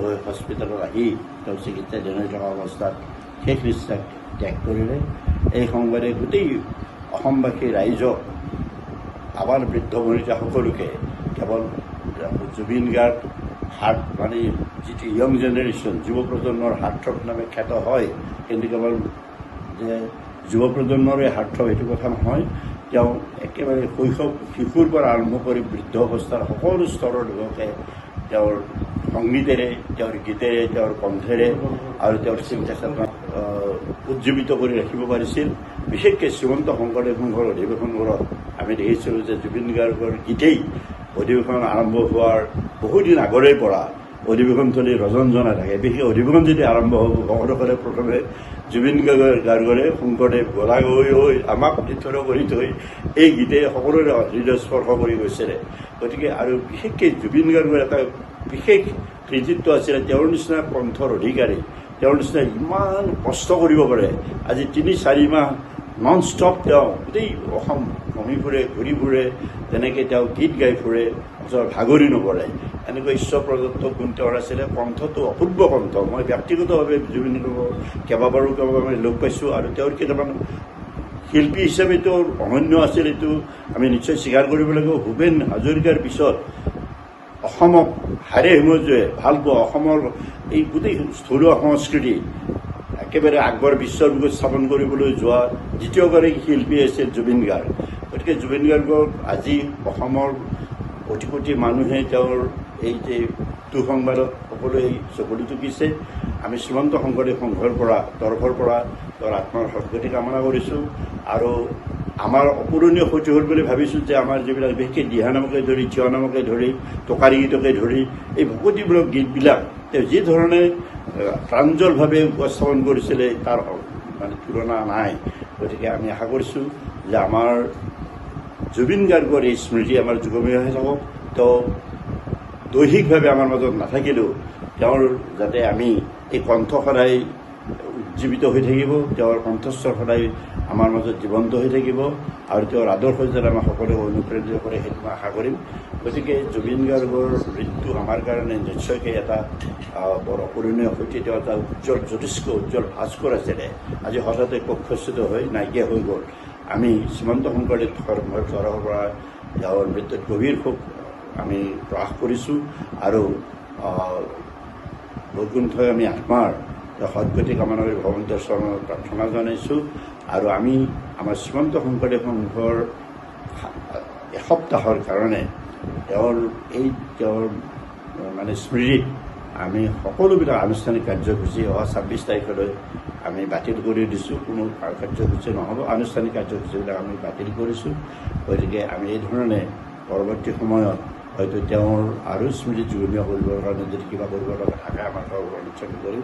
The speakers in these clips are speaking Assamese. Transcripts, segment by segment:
হৈ হস্পিটেলত আহি তেওঁ চিকিৎসাধীন হৈ থকা অৱস্থাত শেষ নিশ্বাস ত্যাগ কৰিলে। এই সংবাদে গোটেই অসমবাসী ৰাইজক আবাল বৃদ্ধ বনিতা সকলোকে কেৱল জুবিন গাৰ্গ হাৰ্ট মানে যিটো য়ং জেনেৰেশ্যন যুৱ প্ৰজন্মৰ হাৰ্থক নামে খ্যাত হয়, কিন্তু কেৱল যে যুৱ প্ৰজন্মৰে হাৰ্থক এইটো কথা নহয়। তেওঁ একেবাৰে শৈশৱ শিশুৰ পৰা আৰম্ভ কৰি বৃদ্ধ অৱস্থাৰ সকলো স্তৰৰ লোককে তেওঁৰ সংগীতেৰে, তেওঁৰ গীতেৰে, তেওঁৰ কণ্ঠেৰে আৰু তেওঁৰ চিন্তা চেতনা উজ্জীৱিত কৰি ৰাখিব পাৰিছিল। বিশেষকৈ শ্ৰীমন্ত শংকৰদেৱ সংঘৰ অধিৱেশনবোৰত আমি দেখিছিলোঁ যে জুবিন গাৰ্গৰ গীতেই অধিৱেশন আৰম্ভ হোৱাৰ বহুদিন আগৰে পৰা অধিৱেশনস্থলী ৰজনজনাই থাকে। বিশেষ অধিৱেশন যদি আৰম্ভ হ'ব ভকতসকলে প্ৰথমে জুবিন গাৰ্গৰে শংকৰদেৱ গলা হৈ আমাক তীৰ্থ কৰি থৈ এই গীতে সকলোৰে হৃদয় স্পৰ্শ কৰি গৈছিলে। গতিকে আৰু বিশেষকৈ জুবিন গাৰ্গৰ এটা বিশেষ কৃতিত্ব আছিলে, তেওঁৰ নিচিনা কণ্ঠৰ অধিকাৰী, তেওঁৰ নিচিনা ইমান কষ্ট কৰিব পাৰে। আজি ৩-৪ মাহ নন ষ্টপ তেওঁ গোটেই অসম ঘূৰি ফুৰে, তেনেকৈ তেওঁ গীত গাই ফুৰে, ভাগৰি নপৰে। এনেকৈ ঈশ্বৰ প্ৰদত্ত গুণ তেওঁৰ আছিলে। কণ্ঠটো অপূৰ্ব কণ্ঠ। মই ব্যক্তিগতভাৱে জুবিন গাৰ্গক কেইবাবাৰো লগ পাইছোঁ আৰু তেওঁৰ কেইটামান শিল্পী হিচাপে তেওঁৰ অনন্য আছিল, এইটো আমি নিশ্চয় স্বীকাৰ কৰিব লাগিব। ভূপেন হাজৰিকাৰ পিছত অসমক হাৰে হিমজুৱে ভাল পোৱা অসমৰ এই গোটেই স্থূলুৱা সংস্কৃতি একেবাৰে আগৰ বিশ্বৰ বুকুত স্থাপন কৰিবলৈ যোৱা দ্বিতীয়গৰাকী শিল্পী আছিল জুবিন গাৰ্গ। গতিকে জুবিন গাৰ্গক আজি অসমৰ কোটি কোটি মানুহে তেওঁৰ এই যে দুঃসংবাদত সকলোৱে চকুলো টুকিছে। আমি শ্ৰীমন্ত শংকৰদেৱ সংঘৰ পৰা তৰফৰ পৰা তেওঁৰ আত্মাৰ সদ্গতি কামনা কৰিছোঁ আৰু আমাৰ অপূৰণীয় ক্ষতি হ'ল বুলি ভাবিছোঁ যে আমাৰ যিবিলাক বিশেষকৈ দিহানামকে ধৰি, থিয়নামকে ধৰি, টোকাৰী গীতকে ধৰি এই ভকতিমূলক গীতবিলাক তেওঁ যি ধৰণে প্ৰাঞ্জলভাৱে উপস্থাপন কৰিছিলে তাৰ মানে তুলনা নাই। গতিকে আমি আশা কৰিছোঁ যে আমাৰ জুবিন গাৰ্গৰ এই স্মৃতি আমাৰ যুগমীয়া হৈ থাকক। তেওঁ দৈহিকভাৱে আমাৰ মাজত নাথাকিলেও তেওঁৰ যাতে আমি এই কণ্ঠ সদায় উজ্জীৱিত হৈ থাকিব, তেওঁৰ কণ্ঠস্বৰ সদায় আমাৰ মাজত জীৱন্ত হৈ থাকিব আৰু তেওঁৰ আদৰ্শ যাতে আমাৰ সকলোকে অনুপ্ৰাণিত কৰে সেইটো মই আশা কৰিম। গতিকে জুবিন গাৰ্গৰ মৃত্যু আমাৰ কাৰণে নিশ্চয়কৈ এটা বৰ অপূৰণীয় ক্ষতি। তেওঁ এটা উজ্জ্বল জ্যোতিষ্ক, উজ্জ্বল ভাস্কৰ আছিলে, আজি হঠাতে কক্ষচ্যুত হৈ নাইকিয়া হৈ গ'ল। আমি শ্ৰীমন্ত শংকৰদেৱ সংঘৰ তৰফৰ পৰা তেওঁৰ মৃত্যুত গভীৰ শোক আমি প্ৰকাশ কৰিছোঁ আৰু বৈকুণ্ঠই আমি আত্মাৰ সদ্গতি কামনা কৰি ভগৱন্তৰ চৰণত প্ৰাৰ্থনা জনাইছোঁ। আৰু আমি আমাৰ শ্ৰীমন্ত শংকৰদেৱ সংঘৰ এসপ্তাহৰ কাৰণে তেওঁৰ মানে স্মৃতিত আমি সকলোবিলাক আনুষ্ঠানিক কাৰ্যসূচী অহা ২৬ তাৰিখলৈ আমি বাতিল কৰি দিছোঁ। কোনো কাৰ্যসূচী নহ'ব, আনুষ্ঠানিক কাৰ্যসূচীবিলাক আমি বাতিল কৰিছোঁ। গতিকে আমি এই ধৰণে পৰৱৰ্তী সময়ত হয়তো তেওঁৰ আৰু স্মৃতি যুগুমীয়া কৰিবৰ কাৰণে যদি কিবা কৰিব লগা থাকে আমাৰ নিশ্চয় কৰিম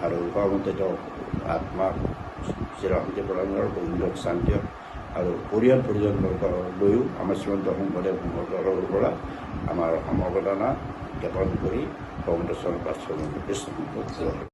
আৰু ভগৱন্তে তেওঁক আত্মাক চিৰশান্তি প্ৰদান কৰক, গভীৰ শান্তি হওক আৰু পৰিজনবৰ্গ লৈও আমাৰ শ্ৰীমন্ত শংকৰদেৱ সংঘৰ তৰফৰ পৰা আমাৰ সমবেদনা জ্ঞাপন কৰি ভগৱন্তৰ চৰণৰ প্ৰাৰ্থনা